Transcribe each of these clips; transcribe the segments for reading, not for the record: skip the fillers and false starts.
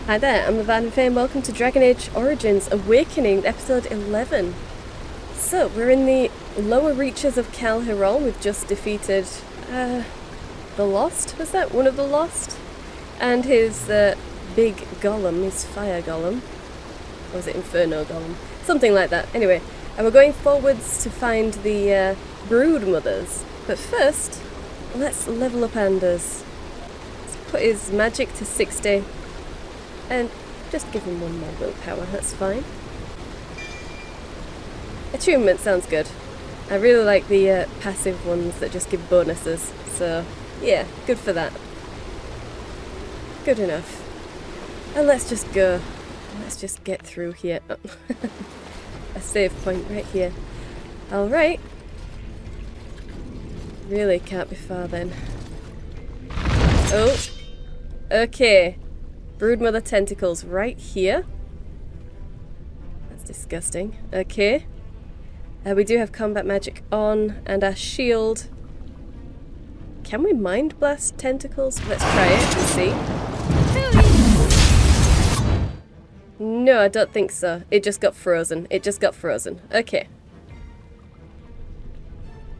Hi there, I'm Amaranthine. Welcome to Dragon Age Origins Awakening, episode 11. So, we're in the lower reaches of Cal Hirol. We've just defeated the Lost, was that? One of the Lost? And his big golem, his fire golem. Or was it Inferno golem? Something like that. Anyway, and we're going forwards to find the brood mothers. But first, let's level up Anders. Let's put his magic to 60. And just give him one more willpower, that's fine. Attunement sounds good. I really like the passive ones that just give bonuses. So, yeah, good for that. Good enough. And let's just go. Let's just get through here. A save point right here. Alright. Really can't be far then. Oh. Okay. Broodmother tentacles right here. That's disgusting. Okay. We do have combat magic on and our shield. Can we mind blast tentacles? Let's try it and see. No, I don't think so. It just got frozen. It just got frozen. Okay.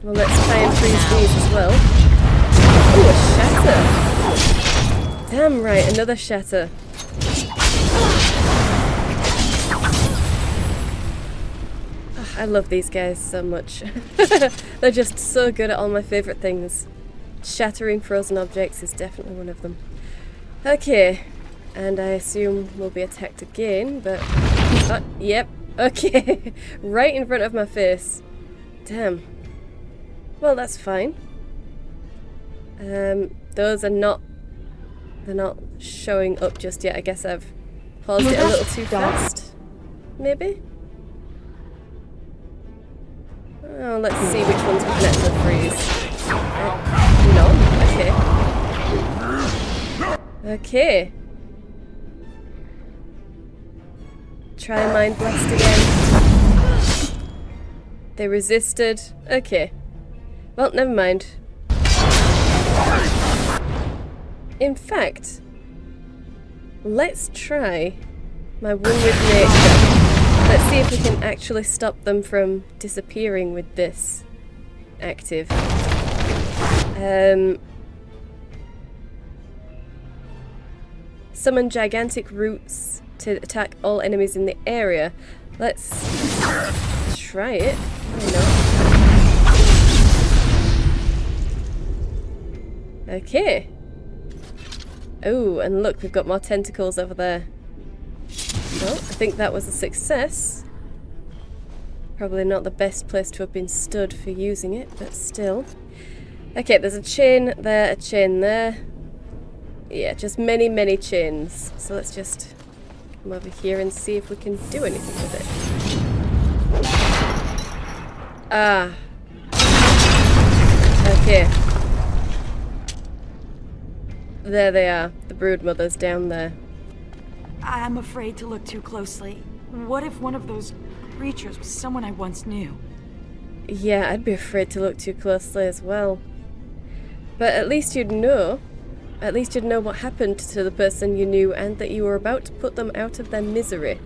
Well, let's try and freeze these as well. Ooh, a shatter. Damn right, another shatter. Oh, I love these guys so much. They're just so good at all my favourite things. Shattering frozen objects is definitely one of them. Okay, and I assume we'll be attacked again, but... yep, okay. Right in front of my face. Damn. Well, that's fine. Those are not... They're not showing up just yet. I guess I've paused it a little too fast. Maybe? Oh, let's see which ones we can actually freeze. No? Okay. Okay. Try Mind Blast again. They resisted. Okay. Well, never mind. In fact, let's try my one with nature. Let's see if we can actually stop them from disappearing with this active. Summon gigantic roots to attack all enemies in the area. Let's try it. Why not? Okay. Oh, and look, we've got more tentacles over there. Well, I think that was a success. Probably not the best place to have been stood for using it, but still. Okay, there's a chain there, a chain there. Yeah, just many, many chains. So let's just come over here and see if we can do anything with it. Ah. Okay. There they are, the brood mothers down there. I'm afraid to look too closely. What if one of those creatures was someone I once knew? Yeah, I'd be afraid to look too closely as well. But at least you'd know. At least you'd know what happened to the person you knew and that you were about to put them out of their misery.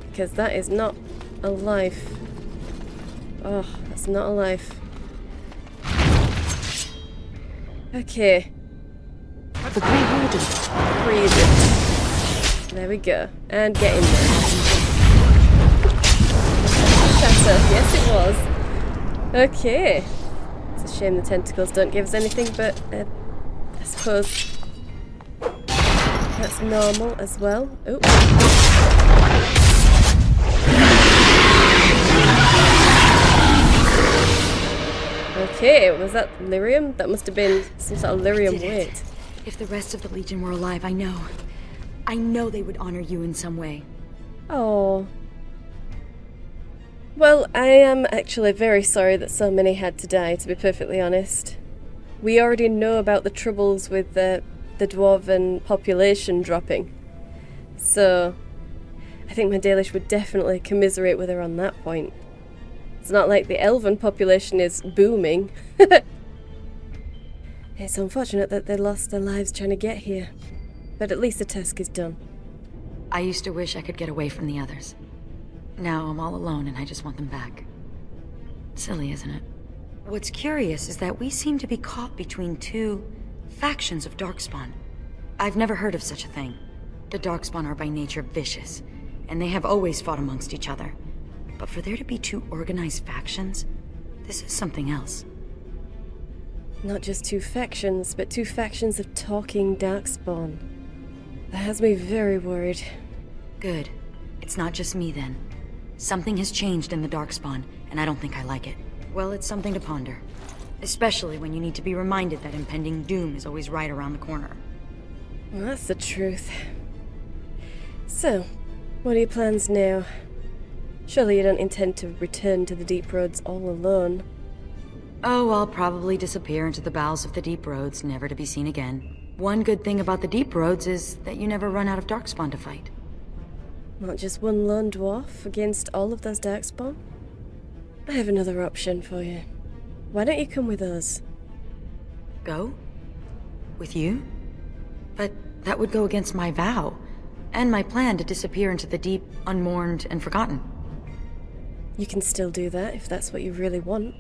Because that is not a life. Oh, that's not a life. Okay. The Grey Wardens. Freeze it. There we go. And get in there. Shatter. Yes, it was. Okay. It's a shame the tentacles don't give us anything, but I suppose that's normal as well. Oh. Okay, was that lyrium? That must have been some sort of lyrium weight. If the rest of the Legion were alive, I know they would honor you in some way. Oh. Well, I am actually very sorry that so many had to die, to be perfectly honest. We already know about the troubles with the dwarven population dropping. So, I think my Dalish would definitely commiserate with her on that point. It's not like the elven population is booming. It's unfortunate that they lost their lives trying to get here, but at least the task is done. I used to wish I could get away from the others. Now I'm all alone and I just want them back. Silly, isn't it? What's curious is that we seem to be caught between two factions of Darkspawn. I've never heard of such a thing. The Darkspawn are by nature vicious, and they have always fought amongst each other. But for there to be two organized factions, this is something else. Not just two factions, but two factions of talking Darkspawn. That has me very worried. Good. It's not just me then. Something has changed in the Darkspawn, and I don't think I like it. Well, it's something to ponder. Especially when you need to be reminded that impending doom is always right around the corner. Well, that's the truth. So, what are your plans now? Surely you don't intend to return to the Deep Roads all alone. Oh, I'll probably disappear into the bowels of the Deep Roads, never to be seen again. One good thing about the Deep Roads is that you never run out of Darkspawn to fight. Not just one lone dwarf against all of those Darkspawn? I have another option for you. Why don't you come with us? Go? With you? But that would go against my vow, and my plan to disappear into the deep, unmourned, and forgotten. You can still do that if that's what you really want.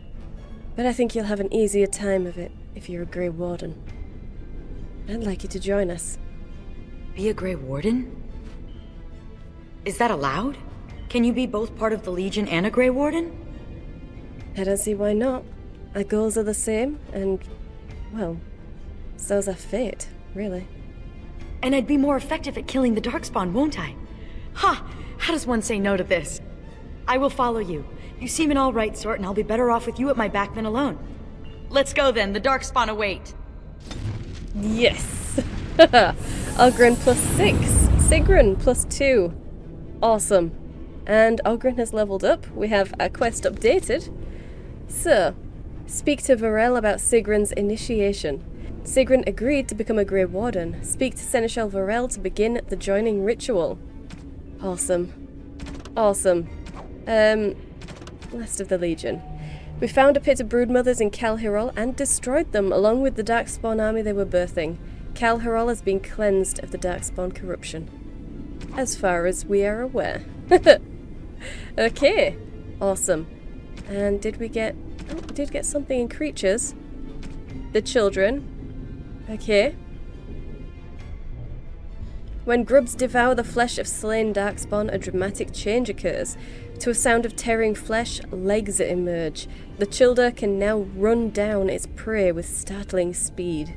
But I think you'll have an easier time of it if you're a Grey Warden. I'd like you to join us. Be a Grey Warden? Is that allowed? Can you be both part of the Legion and a Grey Warden? I don't see why not. Our goals are the same, and, well, so's our fate, really. And I'd be more effective at killing the Darkspawn, won't I? Ha! How does one say no to this? I will follow you. You seem an all-right sort, and I'll be better off with you at my back than alone. Let's go then, the Darkspawn await. Yes! Ogren +6, Sigrun +2. Awesome. And Ogren has leveled up. We have our quest updated. So, speak to Laurel about Sigrun's initiation. Sigrun agreed to become a Grey Warden. Speak to Seneschal Laurel to begin the joining ritual. Awesome. Awesome. Last of the Legion. We found a pit of broodmothers in Calhirol and destroyed them along with the Darkspawn army they were birthing. Calhirol has been cleansed of the Darkspawn corruption. As far as we are aware. Okay. Awesome. And did we get... Oh, we did get something in creatures. The children. Okay. When grubs devour the flesh of slain Darkspawn, a dramatic change occurs. To a sound of tearing flesh, legs emerge. The childer can now run down its prey with startling speed.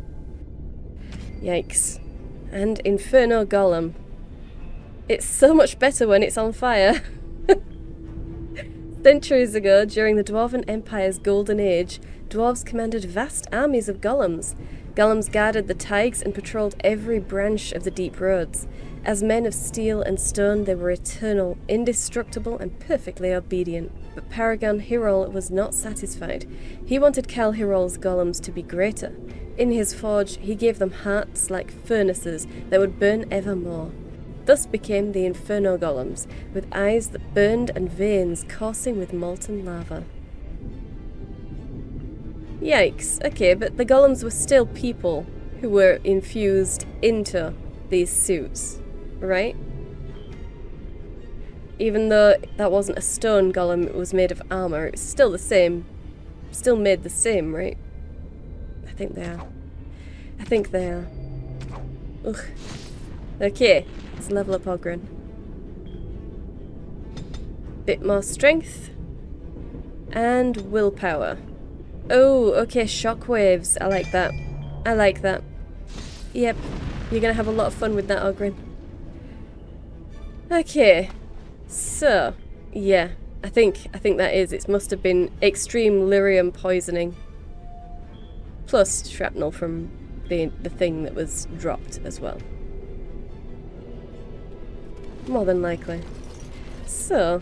Yikes. And Inferno Golem. It's so much better when it's on fire. Centuries ago, during the Dwarven Empire's Golden Age, dwarves commanded vast armies of golems. Golems guarded the Taigs and patrolled every branch of the Deep Roads. As men of steel and stone, they were eternal, indestructible, and perfectly obedient. But Paragon Hirol was not satisfied. He wanted Calhirol's golems to be greater. In his forge, he gave them hearts like furnaces that would burn evermore. Thus became the Inferno Golems, with eyes that burned and veins coursing with molten lava. Yikes, okay, but the golems were still people who were infused into these suits, right? Even though that wasn't a stone golem, it was made of armor, it was still the same. Still made the same, right? I think they are. I think they are. Ugh. Okay, let's level up Ogren. Bit more strength. And willpower. Oh, okay, shockwaves. I like that. I like that. Yep, you're gonna have a lot of fun with that, Ogren. Okay, so, yeah, I think that is. It must have been extreme lyrium poisoning. Plus shrapnel from the thing that was dropped as well. More than likely. So,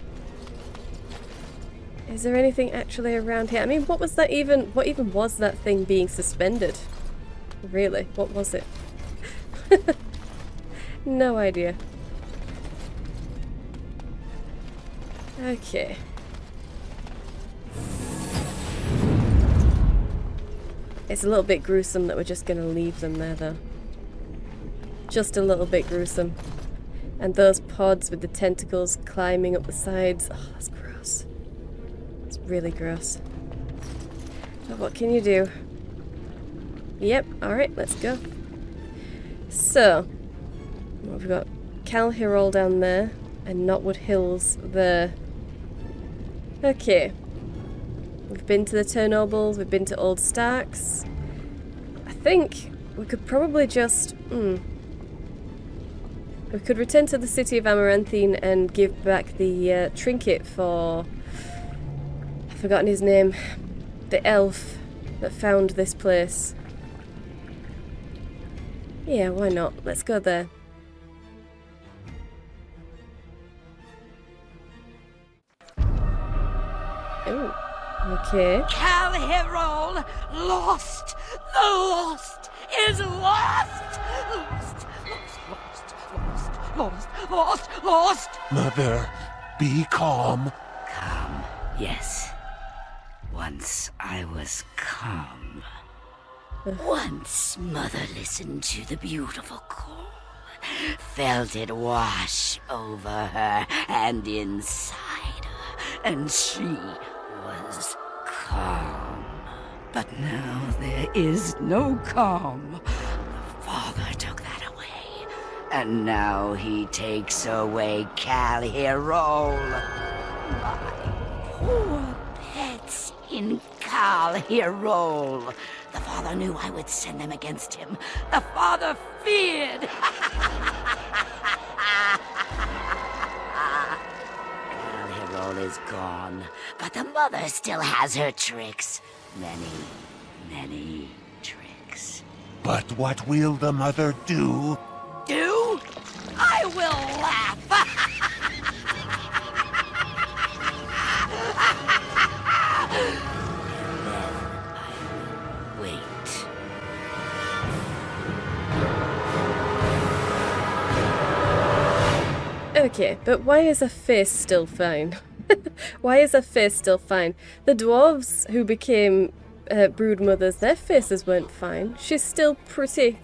is there anything actually around here? I mean, what was that even? What even was that thing being suspended? Really, what was it? No idea. Okay. It's a little bit gruesome that we're just going to leave them there, though. Just a little bit gruesome. And those pods with the tentacles climbing up the sides. Oh, that's gross. It's really gross. But what can you do? Yep, alright, let's go. So, we've got Cal Hirol down there, and Knotwood Hills there. Okay. We've been to the Turnobles, we've been to Old Starks. I think we could probably just... we could return to the city of Amaranthine and give back the trinket for... I've forgotten his name. The elf that found this place. Yeah, why not? Let's go there. Oh, okay. Cal Hirol lost! The lost is lost! Lost! Mother, be calm. Calm, yes. Once I was calm. Once Mother listened to the beautiful call, felt it wash over her and inside her, and she was calm. But now there is no calm. The Father took that away, and now he takes away Cal Hirol. My poor pets in Cal Hirol. The Father knew I would send them against him. The Father feared. Cal Hirol is gone, but the Mother still has her tricks. Many tricks. But what will the mother do? Do? I will laugh. Okay, but why is her face still fine? Why is her face still fine? The dwarves who became brood mothers, their faces weren't fine. She's still pretty.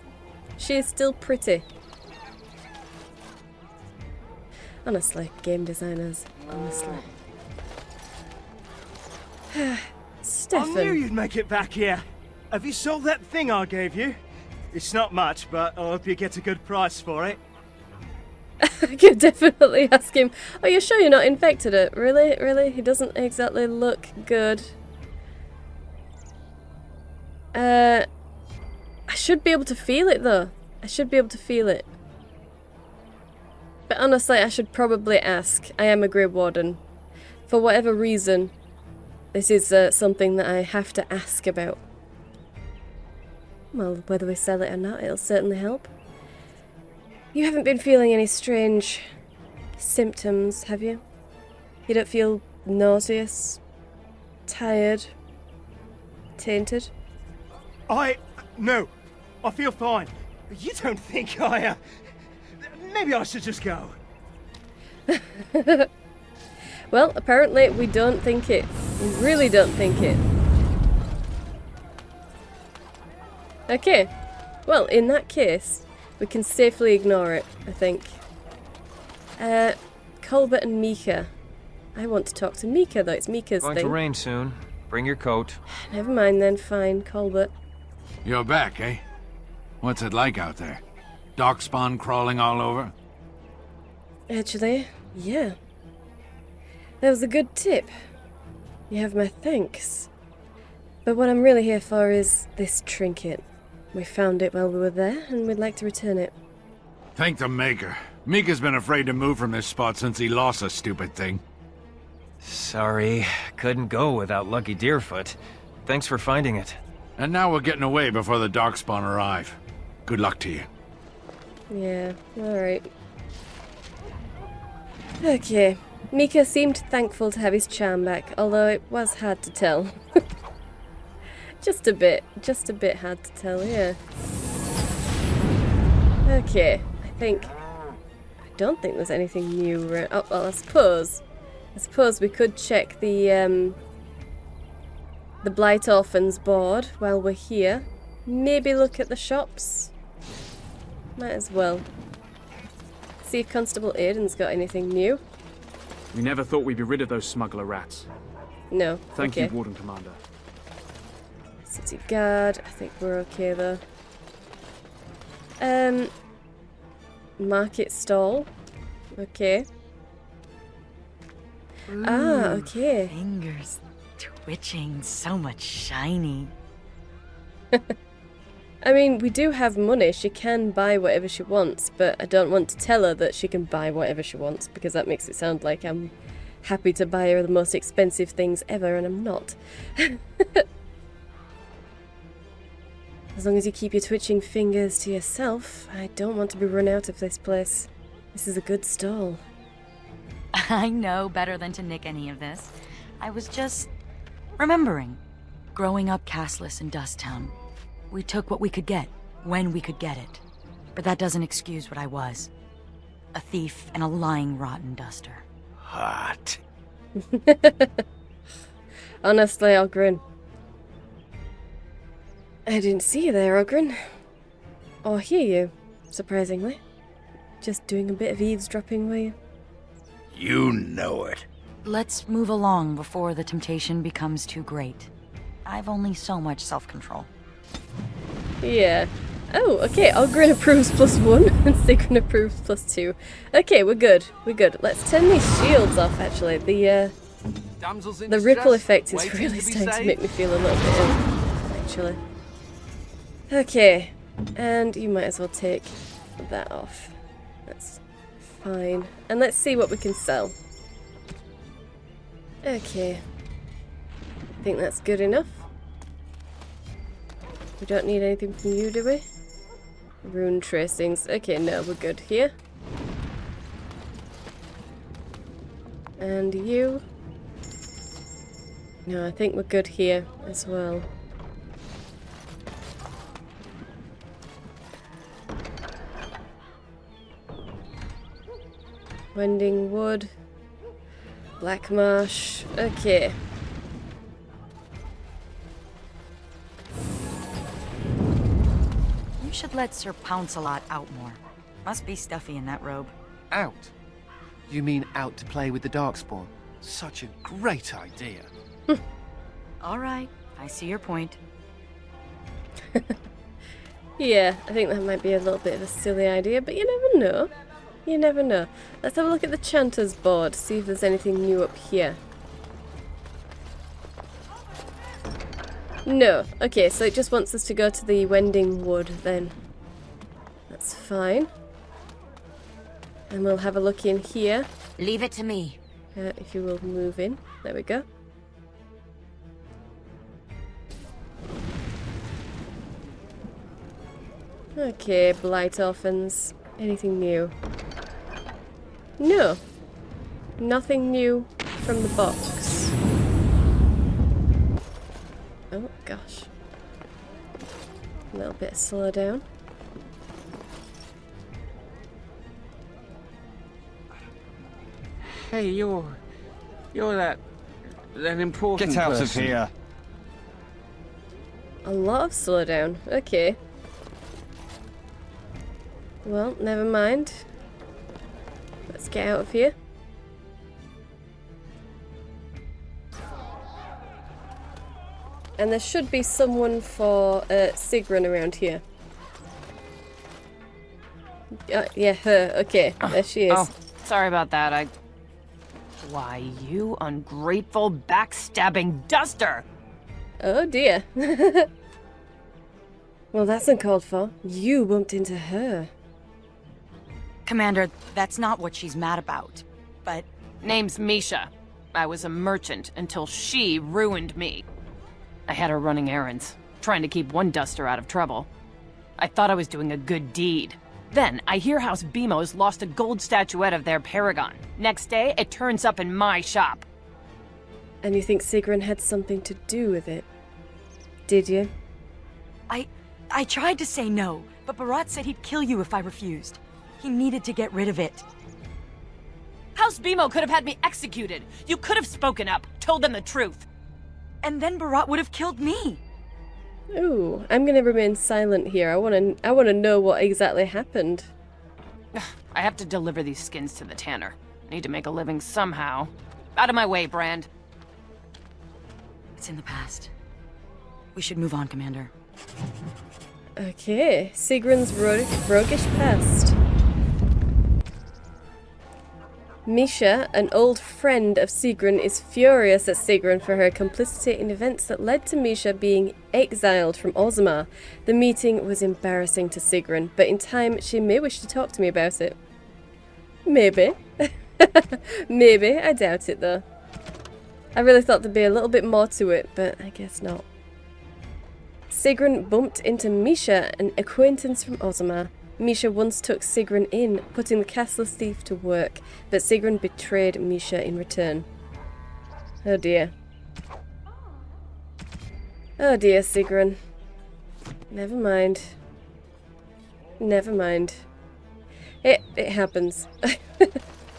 She is still pretty. Honestly, game designers, honestly. Stefan. I knew you'd make it back here. Have you sold that thing I gave you? It's not much, but I hope you get a good price for it. I could definitely ask him, are you sure you're not infected it? Really? Really? He doesn't exactly look good. I should be able to feel it though. I should be able to feel it. But honestly, I should probably ask. I am a Grey Warden. For whatever reason, this is something that I have to ask about. Well, whether we sell it or not, it'll certainly help. You haven't been feeling any strange symptoms, have you? You don't feel nauseous, tired, tainted? No. I feel fine. You don't think I, maybe I should just go. Well, apparently we don't think it. We really don't think it. Okay. Well, in that case, we can safely ignore it, I think. Colbert and Mika. I want to talk to Mika, though. It's Mika's Going thing. to rain soon. Bring your coat. Never mind then, fine, Colbert. You're back, eh? What's it like out there? Darkspawn crawling all over? Actually, yeah. That was a good tip. You have my thanks. But what I'm really here for is this trinket. We found it while we were there, and we'd like to return it. Thank the Maker. Mika's been afraid to move from this spot since he lost a stupid thing. Sorry, couldn't go without Lucky Deerfoot. Thanks for finding it. And now we're getting away before the Darkspawn arrive. Good luck to you. Yeah, alright. Okay. Mika seemed thankful to have his charm back, although it was hard to tell. Just a bit hard to tell, yeah. Okay, I don't think there's anything new around. Oh, well, I suppose we could check the Blight Orphans board while we're here. Maybe look at the shops. Might as well. See if Constable Aiden's got anything new. We never thought we'd be rid of those smuggler rats. No. Thank okay. you, Warden Commander. City Guard. I think we're okay though. Market stall. Okay. Okay. Fingers twitching, so much shiny. I mean, we do have money. She can buy whatever she wants, but I don't want to tell her that she can buy whatever she wants because that makes it sound like I'm happy to buy her the most expensive things ever, and I'm not. As long as you keep your twitching fingers to yourself, I don't want to be run out of this place. This is a good stall. I know better than to nick any of this. I was just remembering. Growing up castless in Dusttown, we took what we could get, when we could get it. But that doesn't excuse what I was. A thief and a lying rotten duster. Hot. Honestly, Ogren. I didn't see you there, Ogren. Or hear you, surprisingly. Just doing a bit of eavesdropping, were you? You know it. Let's move along before the temptation becomes too great. I've only so much self-control. Yeah. Oh, okay. Ogren approves +1 and Sigrun approves +2. Okay, we're good. We're good. Let's turn these shields off, actually. The ripple effect is really starting to make me feel a little bit ill, actually. Okay. And you might as well take that off. That's fine. And let's see what we can sell. Okay. I think that's good enough. We don't need anything from you, do we? Rune tracings. Okay, no, we're good here. And you? No, I think we're good here as well. Wending Wood. Black Marsh. Okay. You should let Sir-Pounce-a-Lot out more. Must be stuffy in that robe. Out? You mean out to play with the Darkspawn? Such a great idea. All right, I see your point. Yeah, I think that might be a little bit of a silly idea, but you never know. You never know. Let's have a look at the Chanter's board, see if there's anything new up here. No. Okay, so it just wants us to go to the Wending Wood then. That's fine. And we'll have a look in here. Leave it to me. If you will move in. There we go. Okay, Blight Orphans. Anything new? No. Nothing new from the box. Oh gosh. A little bit slow down. Hey, you're that important Get out person. of here. A lot of slowdown. Okay. Well, never mind. Let's get out of here. And there should be someone for Sigrun around here. Yeah, her. Okay, there she is. Oh, sorry about that. Why, you ungrateful, backstabbing duster! Oh dear. Well, that's uncalled for. You bumped into her. Commander, that's not what she's mad about. But Name's Misha. I was a merchant until she ruined me. I had her running errands, trying to keep one duster out of trouble. I thought I was doing a good deed. Then, I hear House Bemo's lost a gold statuette of their paragon. Next day, it turns up in my shop. And you think Sigrun had something to do with it? Did you? I tried to say no, but Barat said he'd kill you if I refused. He needed to get rid of it. House Bemo could have had me executed. You could have spoken up, told them the truth. And then Barat would have killed me. Ooh, I'm gonna remain silent here. I wanna know what exactly happened. I have to deliver these skins to the tanner. Need to make a living somehow. Out of my way, Brand. It's in the past. We should move on, Commander. Okay, Sigrun's roguish past. Misha, an old friend of Sigrun, is furious at Sigrun for her complicity in events that led to Misha being exiled from Orzammar. The meeting was embarrassing to Sigrun, but in time she may wish to talk to me about it. Maybe. Maybe, I doubt it though. I really thought there'd be a little bit more to it, but I guess not. Sigrun bumped into Misha, an acquaintance from Orzammar. Misha once took Sigrun in, putting the castless thief to work, but Sigrun betrayed Misha in return. Oh dear. Oh dear, Sigrun. Never mind. Never mind. It happens.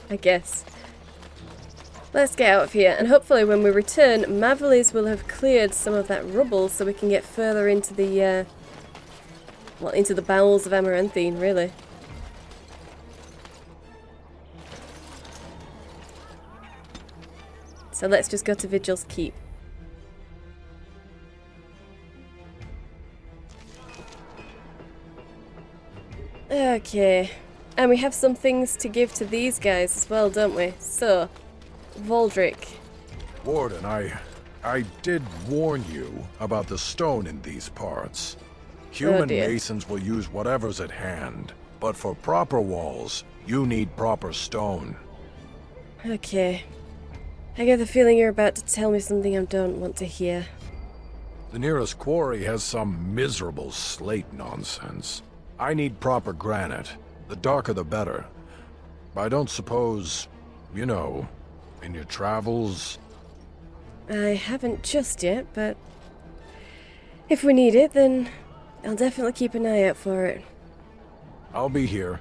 I guess. Let's get out of here, and hopefully when we return, Mavalies will have cleared some of that rubble so we can get further into the, well, into the bowels of Amaranthine, really. So let's just go to Vigil's Keep. Okay. And we have some things to give to these guys as well, don't we? So, Voldrick. Warden, I did warn you about the stone in these parts. Human masons will use whatever's at hand, but for proper walls, you need proper stone. Okay. I get the feeling you're about to tell me something I don't want to hear. The nearest quarry has some miserable slate nonsense. I need proper granite. The darker the better. I don't suppose, you know, in your travels... I haven't just yet, but if we need it, then I'll definitely keep an eye out for it. I'll be here.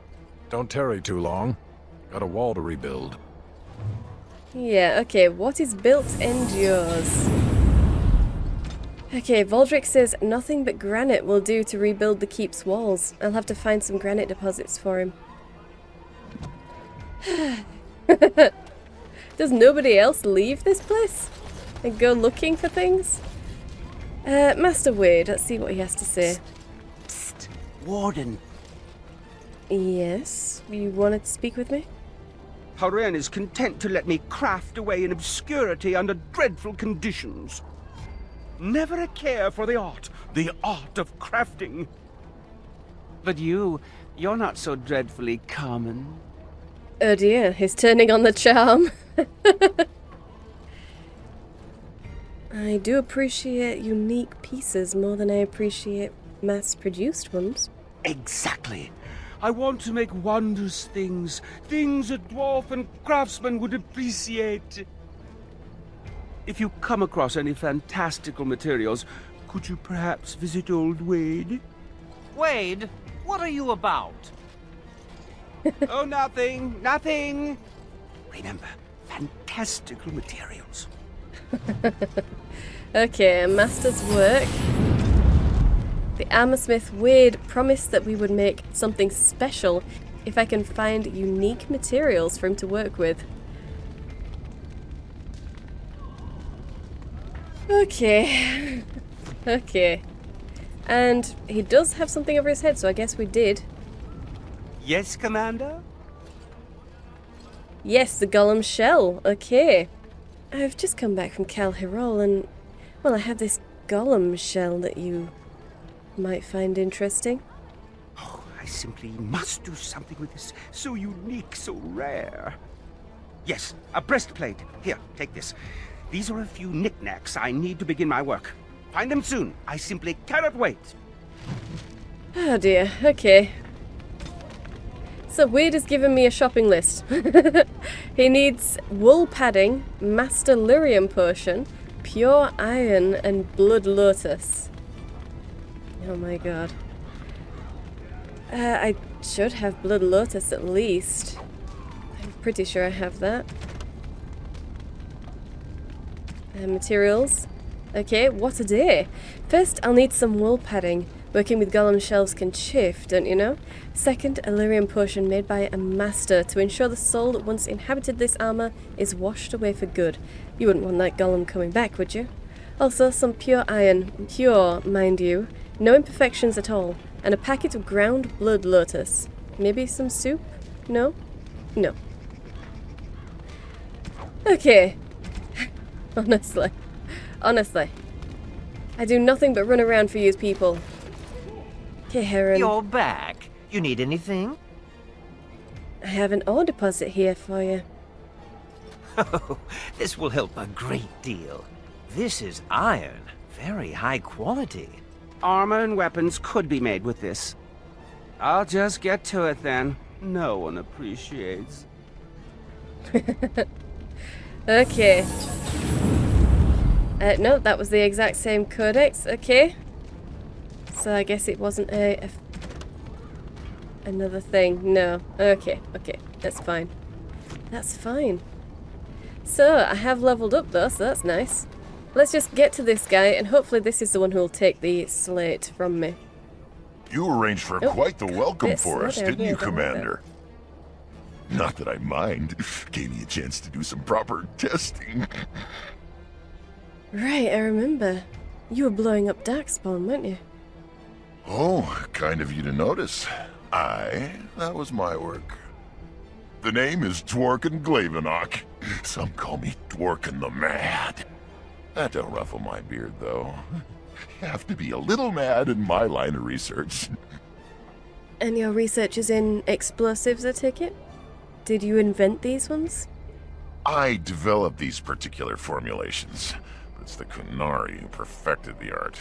Don't tarry too long. Got a wall to rebuild. Yeah, okay, what is built endures. Okay, Voldrick says nothing but granite will do to rebuild the keep's walls. I'll have to find some granite deposits for him. Does nobody else leave this place and go looking for things? Master Wade, let's see what he has to say. Psst, Warden. Yes, you wanted to speak with me? Haren is content to let me craft away in obscurity under dreadful conditions. Never a care for the art of crafting. But you're not so dreadfully common. Oh dear, he's turning on the charm. I do appreciate unique pieces more than I appreciate mass-produced ones. Exactly. I want to make wondrous things a dwarf and craftsman would appreciate. If you come across any fantastical materials, could you perhaps visit old Wade? Wade, what are you about? Oh, nothing. Remember, fantastical materials. Okay, master's work. The armorsmith Wade promised that we would make something special if I can find unique materials for him to work with. Okay. Okay. And he does have something over his head, so I guess we did. Yes, Commander? Yes, the golem shell. Okay. I've just come back from Cal Hirol and, well, I have this golem shell that you might find interesting. Oh, I simply must do something with this. So unique, so rare. Yes, a breastplate. Here, take this. These are a few knickknacks I need to begin my work. Find them soon. I simply cannot wait. Oh dear, okay. So Wade has given me a shopping list. He needs wool padding, master lyrium potion, pure iron, and blood lotus. Oh my god. I should have blood lotus at least. I'm pretty sure I have that. Materials. Okay, what a day. First, I'll need some wool padding. Working with golem shelves can chafe, don't you know? Second, a lyrium potion made by a master to ensure the soul that once inhabited this armour is washed away for good. You wouldn't want that golem coming back, would you? Also, some pure iron. Pure, mind you. No imperfections at all. And a packet of ground blood lotus. Maybe some soup? No? No. Okay. Honestly. I do nothing but run around for you people. Okay, Heron. You're back. You need anything? I have an ore deposit here for you. Oh, this will help a great deal. This is iron. Very high quality. Armor and weapons could be made with this. I'll just get to it then. No one appreciates. Okay. No, that was the exact same codex. Okay. So I guess it wasn't another thing. No. Okay. That's fine. That's fine. So, I have leveled up though, so that's nice. Let's just get to this guy, and hopefully this is the one who will take the slate from me. You arranged for quite the welcome for us, didn't you, Commander? Not that I mind. Gave me a chance to do some proper testing. Right, I remember. You were blowing up Darkspawn, weren't you? Oh, kind of you to notice. That was my work. The name is Dworkin Glavenok. Some call me Dworkin the Mad. That don't ruffle my beard, though. You have to be a little mad in my line of research. And your research is in explosives, I take it? Did you invent these ones? I developed these particular formulations. It's the Kunari who perfected the art.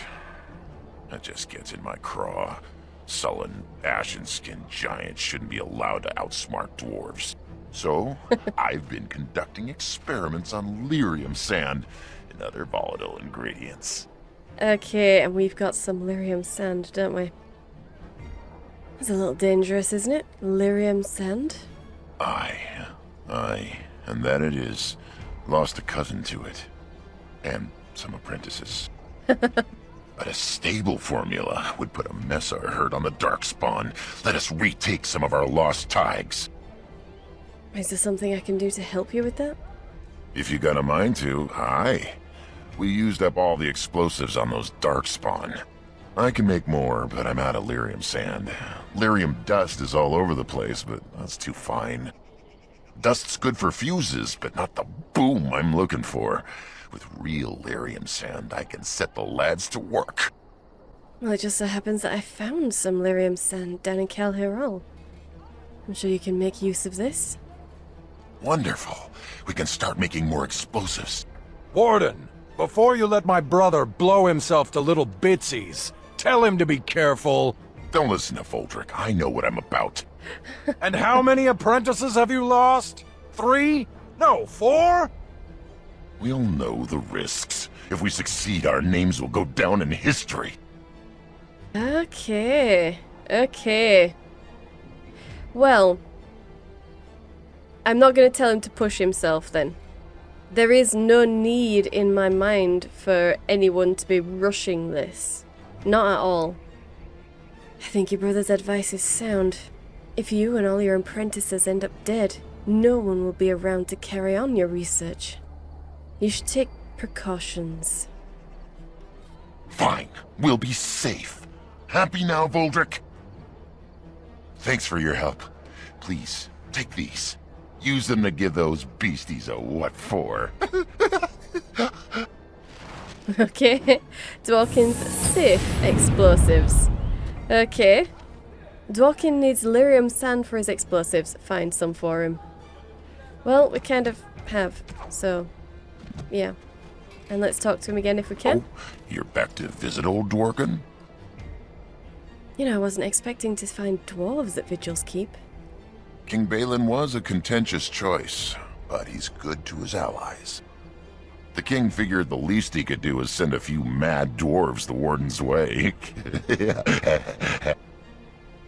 That just gets in my craw. Sullen, ashen-skinned giants shouldn't be allowed to outsmart dwarves. So, I've been conducting experiments on lyrium sand and other volatile ingredients. Okay, and we've got some lyrium sand, don't we? That's a little dangerous, isn't it? Lyrium sand? Aye, and that it is. Lost a cousin to it. And some apprentices. But a stable formula would put a Messar herd on the Darkspawn. Let us retake some of our lost tags. Is there something I can do to help you with that? If you got a mind to, aye. We used up all the explosives on those Darkspawn. I can make more, but I'm out of lyrium sand. Lyrium dust is all over the place, but that's too fine. Dust's good for fuses, but not the boom I'm looking for. With real lyrium sand, I can set the lads to work. Well, it just so happens that I found some lyrium sand down in Cal Hyrule. I'm sure you can make use of this. Wonderful. We can start making more explosives. Warden, before you let my brother blow himself to little bitsies, tell him to be careful. Don't listen to Voldrick. I know what I'm about. And how many apprentices have you lost? 3? No, 4? We'll know the risks. If we succeed, our names will go down in history. Okay. Well, I'm not going to tell him to push himself then. There is no need in my mind for anyone to be rushing this. Not at all. I think your brother's advice is sound. If you and all your apprentices end up dead, no one will be around to carry on your research. You should take precautions. Fine. We'll be safe. Happy now, Voldrick? Thanks for your help. Please, take these. Use them to give those beasties a what for. Okay. Dworkin's safe explosives. Okay. Dworkin needs lyrium sand for his explosives. Find some for him. Well, we kind of have, so... yeah. And let's talk to him again if we can. Oh, you're back to visit old Dworkin? You know, I wasn't expecting to find dwarves at Vigil's Keep. King Balin was a contentious choice, but he's good to his allies. The king figured the least he could do was send a few mad dwarves the warden's way.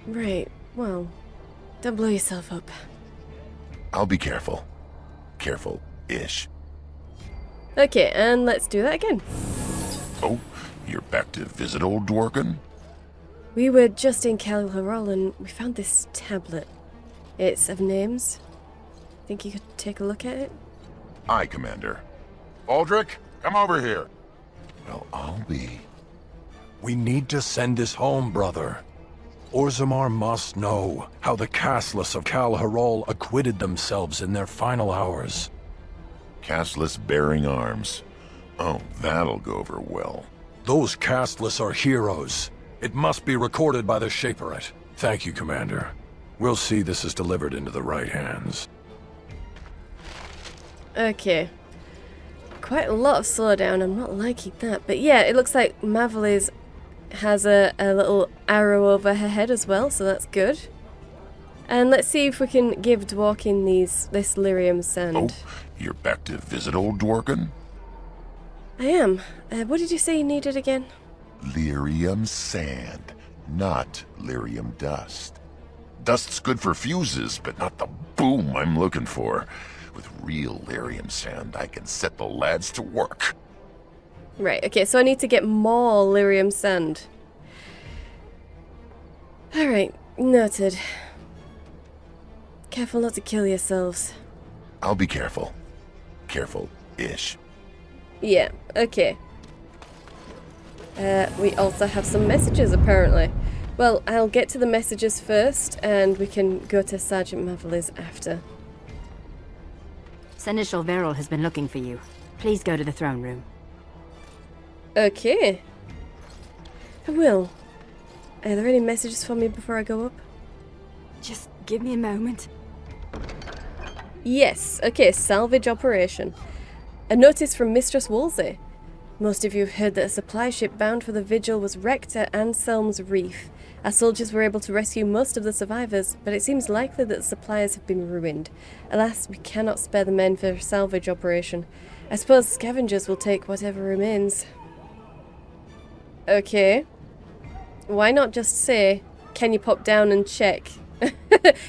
Right. Well, don't blow yourself up. I'll be careful. Careful-ish. Okay, and let's do that again. Oh, you're back to visit old Dworkin? We were just in Kelharol and we found this tablet. It's of names. Think you could take a look at it? Aye, Commander. Aldrich, come over here. Well, I'll be. We need to send this home, brother. Orzammar must know how the casteless of Kelharol acquitted themselves in their final hours. Casteless bearing arms. Oh, that'll go over well. Those casteless are heroes. It must be recorded by the Shaperate. Thank you, Commander. We'll see this is delivered into the right hands. Okay. Quite a lot of slowdown, I'm not liking that. But yeah, it looks like Mavaliz has a little arrow over her head as well, so that's good. And let's see if we can give Dworkin this lyrium sand. Oh, you're back to visit old Dworkin? I am. What did you say you needed again? Lyrium sand, not lyrium dust. Dust's good for fuses, but not the boom I'm looking for. With real lyrium sand, I can set the lads to work. Right, okay, so I need to get more lyrium sand. Alright, noted. Careful not to kill yourselves. I'll be careful. Careful-ish. Yeah, okay. We also have some messages, apparently. Well, I'll get to the messages first, and we can go to Sergeant Mavaliz after. Seneschal Veril has been looking for you. Please go to the throne room. Okay. I will. Are there any messages for me before I go up? Just give me a moment. Yes, okay, salvage operation. A notice from Mistress Wolsey. Most of you have heard that a supply ship bound for the vigil was wrecked at Anselm's Reef. Our soldiers were able to rescue most of the survivors, but it seems likely that the supplies have been ruined. Alas, we cannot spare the men for a salvage operation. I suppose scavengers will take whatever remains. Okay. Why not just say, can you pop down and check?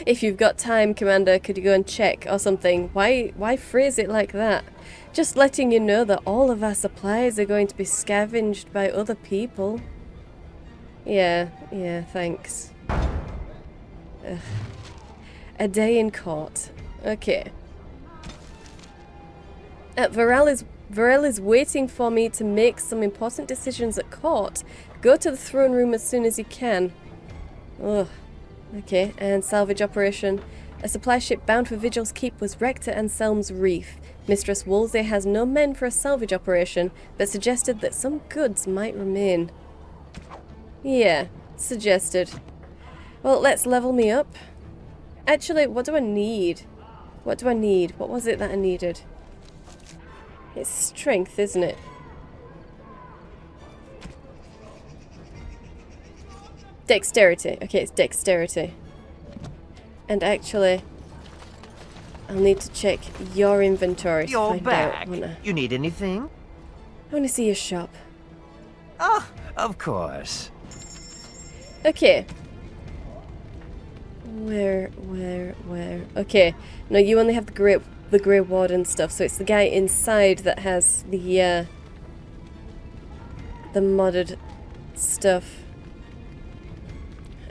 If you've got time, Commander, could you go and check or something? Why phrase it like that? Just letting you know that all of our supplies are going to be scavenged by other people. Yeah, thanks. Ugh. A day in court. Okay. Varel is waiting for me to make some important decisions at court. Go to the throne room as soon as you can. Ugh. Okay, and salvage operation. A supply ship bound for Vigil's Keep was wrecked at Anselm's Reef. Mistress Wolsey has no men for a salvage operation, but suggested that some goods might remain. Yeah, suggested. Well, let's level me up. Actually, what do I need? What was it that I needed? It's strength, isn't it? Dexterity. Okay, it's dexterity. And actually, I'll need to check your inventory to find back. out, won't I? You need anything? I want to see your shop. Oh, of course. Okay. Where? Okay. No, you only have the Grey Warden stuff, so it's the guy inside that has the modded stuff.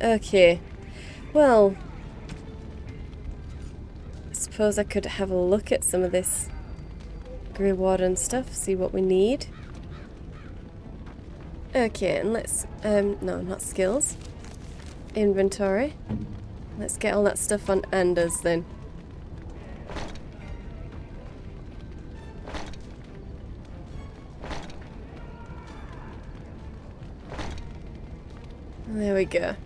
Okay. Well, I suppose I could have a look at some of this Grey Warden stuff, see what we need. Okay, and let's, no, not skills. Inventory. Let's get all that stuff on Anders then. There we go.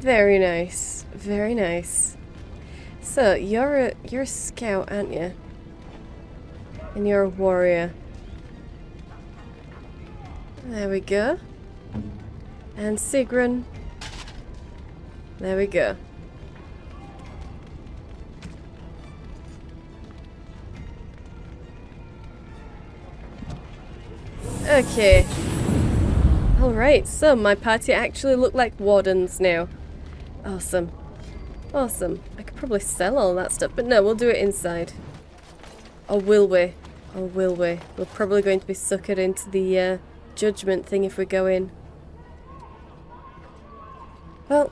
Very nice. Very nice. So, you're a scout, aren't you? And you're a warrior. There we go. And Sigrun. There we go. Okay. Alright, so my party actually look like wardens now. Awesome. Awesome. I could probably sell all that stuff, but no, we'll do it inside. Or will we? Or will we? We're probably going to be suckered into the judgment thing if we go in. Well,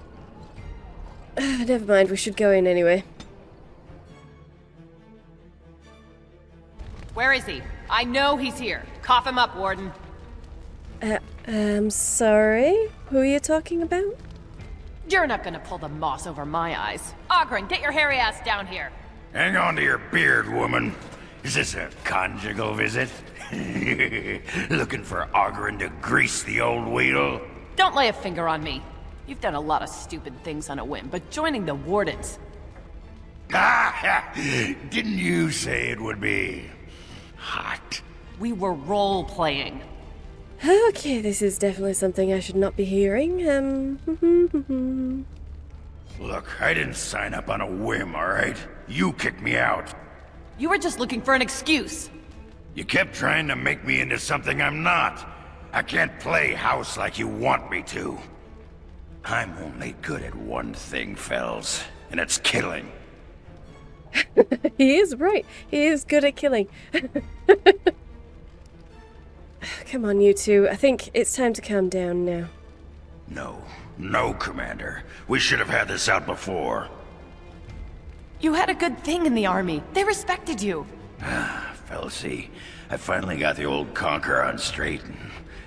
never mind, we should go in anyway. Where is he? I know he's here. Cough him up, Warden. Sorry? Who are you talking about? You're not gonna pull the moss over my eyes. Ogren, get your hairy ass down here. Hang on to your beard, woman. Is this a conjugal visit? Looking for Ogren to grease the old wheel? Don't lay a finger on me. You've done a lot of stupid things on a whim, but joining the Wardens... Didn't you say it would be... hot? We were role-playing. Okay, this is definitely something I should not be hearing. Look, I didn't sign up on a whim, alright? You kicked me out. You were just looking for an excuse. You kept trying to make me into something I'm not. I can't play house like you want me to. I'm only good at one thing, Fells, and it's killing. He is right. He is good at killing. Come on, you two. I think it's time to calm down now. No, Commander. We should have had this out before. You had a good thing in the army. They respected you. Felsie, I finally got the old conquer on straight, and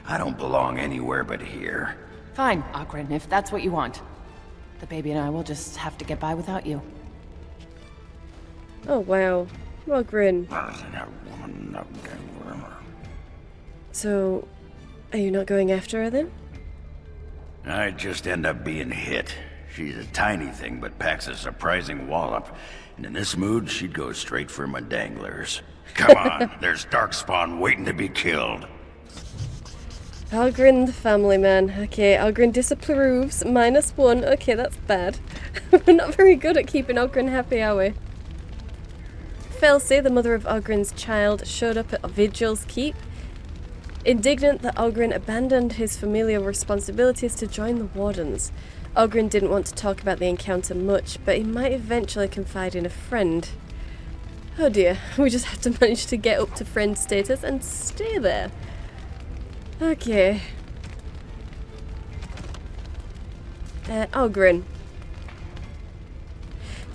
I don't belong anywhere but here. Fine, Ogren, if that's what you want. The baby and I will just have to get by without you. Oh, wow. Ogren. So, are you not going after her then? I'd just end up being hit. She's a tiny thing, but packs a surprising wallop. And in this mood, she'd go straight for my danglers. Come on, there's Darkspawn waiting to be killed. Ogren, the family man. Okay, Ogren disapproves. -1. Okay, that's bad. We're not very good at keeping Ogren happy, are we? Felsie, the mother of Ogren's child, showed up at Vigil's keep. Indignant that Ogren abandoned his familial responsibilities to join the Wardens. Ogren didn't want to talk about the encounter much, but he might eventually confide in a friend. Oh dear, we just have to manage to get up to friend status and stay there. Okay. Ogren.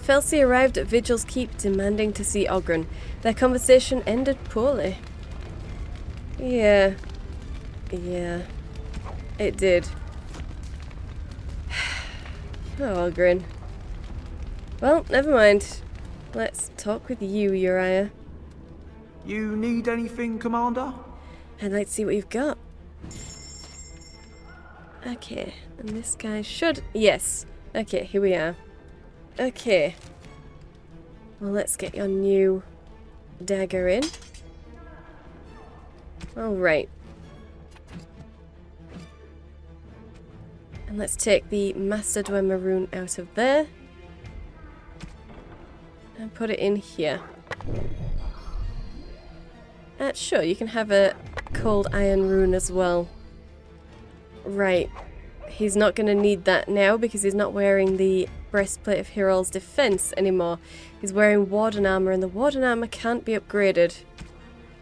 Felsie arrived at Vigil's keep demanding to see Ogren. Their conversation ended poorly. Yeah, it did. Oh, Ogren. Well, never mind. Let's talk with you, Uriah. You need anything, Commander? I'd like to see what you've got. Okay, and this guy should... Yes. Okay, here we are. Okay. Well, let's get your new dagger in. Alright. And let's take the Master Dwemer rune out of there. And put it in here. Sure, you can have a cold iron rune as well. Right. He's not going to need that now because he's not wearing the breastplate of Hyrule defense anymore. He's wearing Warden armor, and the Warden armor can't be upgraded.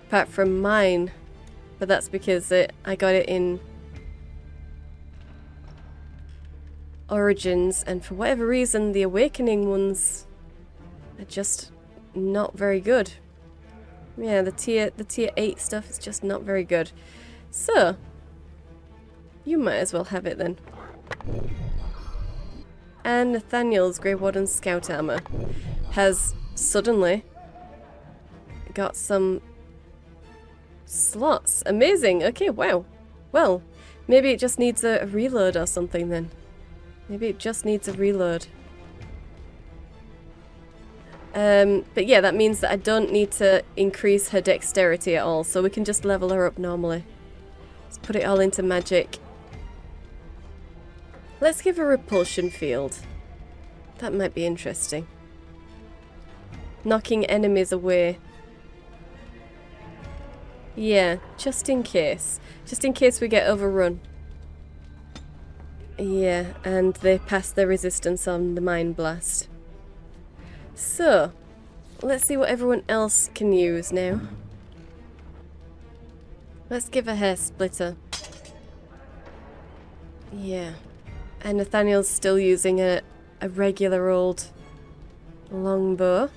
Apart from mine. But that's because I got it in Origins, and for whatever reason the Awakening ones are just not very good. Yeah, the tier 8 stuff is just not very good. So, you might as well have it then. And Nathaniel's Grey Warden's scout armor has suddenly got some slots. Amazing. Okay, wow. Well, maybe it just needs a reload or something then. Maybe it just needs a reload. But yeah, that means that I don't need to increase her dexterity at all, so we can just level her up normally. Let's put it all into magic. Let's give her repulsion field. That might be interesting. Knocking enemies away. Yeah, just in case. Just in case we get overrun. Yeah, and they pass their resistance on the Mind Blast. So, let's see what everyone else can use now. Let's give a hair splitter. Yeah. And Nathaniel's still using a regular old longbow.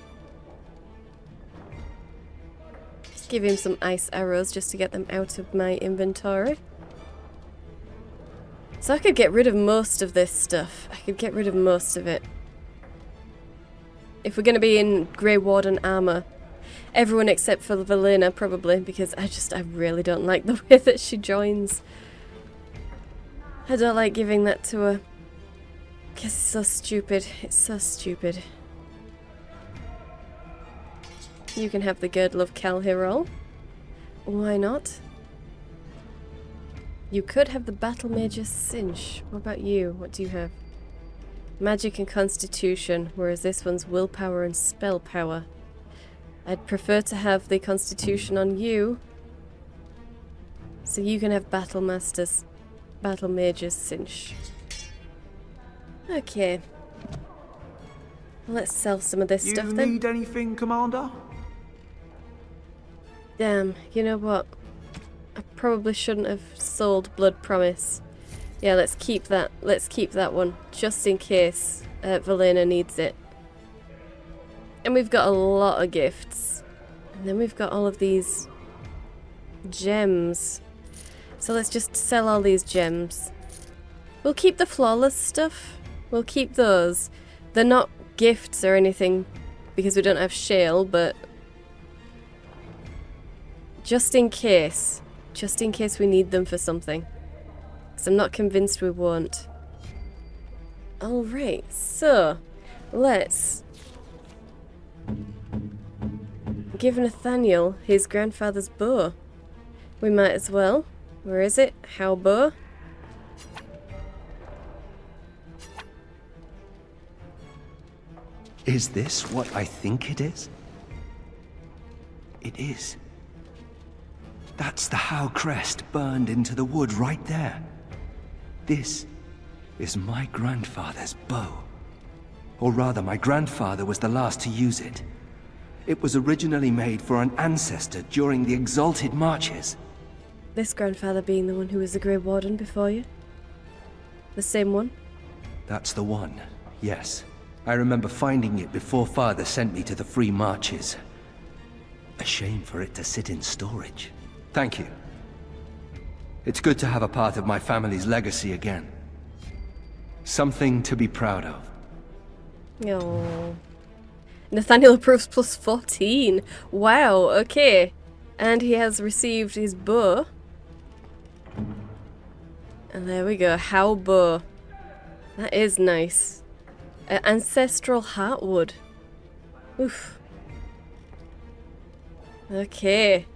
Just give him some ice arrows just to get them out of my inventory. So I could get rid of most of this stuff. I could get rid of most of it. If we're going to be in Grey Warden armour. Everyone except for Valena, probably, because I really don't like the way that she joins. I don't like giving that to her. Because it's so stupid. It's so stupid. You can have the girdle of Calhirol. Why not? You could have the Battle Mage's Cinch. What about you? What do you have? Magic and Constitution, whereas this one's Willpower and Spell Power. I'd prefer to have the Constitution on you, so you can have Battle Mage's Cinch. Okay. Let's sell some of this stuff then. You need anything, Commander? Damn, you know what? I probably shouldn't have sold Blood Promise. Yeah, let's keep that. Let's keep that one, just in case Valena needs it. And we've got a lot of gifts. And then we've got all of these gems. So let's just sell all these gems. We'll keep the flawless stuff. We'll keep those. They're not gifts or anything because we don't have shale, but just in case we need them for something. Because I'm not convinced we won't. Alright, so let's give Nathaniel his grandfather's bow. We might as well. Where is it? How bow? Is this what I think it is? It is. That's the How crest burned into the wood right there. This is my grandfather's bow. Or rather, my grandfather was the last to use it. It was originally made for an ancestor during the Exalted Marches. This grandfather being the one who was the Grey Warden before you? The same one? That's the one, yes. I remember finding it before Father sent me to the Free Marches. A shame for it to sit in storage. Thank you. It's good to have a part of my family's legacy again. Something to be proud of. Oh. Nathaniel approves plus 14. Wow, okay. And he has received his bow. And there we go, How bow. That is nice. Ancestral Heartwood. Oof. Okay.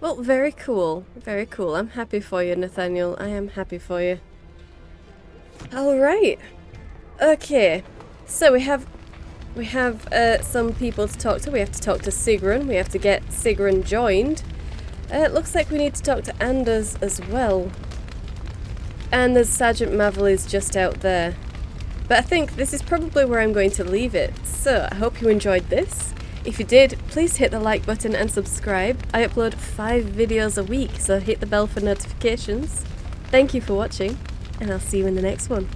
Well, very cool. Very cool. I'm happy for you, Nathaniel. I am happy for you. Alright. Okay. So we have some people to talk to. We have to talk to Sigrun. We have to get Sigrun joined. It looks like we need to talk to Anders as well. And there's Sergeant Mavely's just out there. But I think this is probably where I'm going to leave it. So I hope you enjoyed this. If you did, please hit the like button and subscribe. I upload 5 videos a week, so hit the bell for notifications. Thank you for watching, and I'll see you in the next one.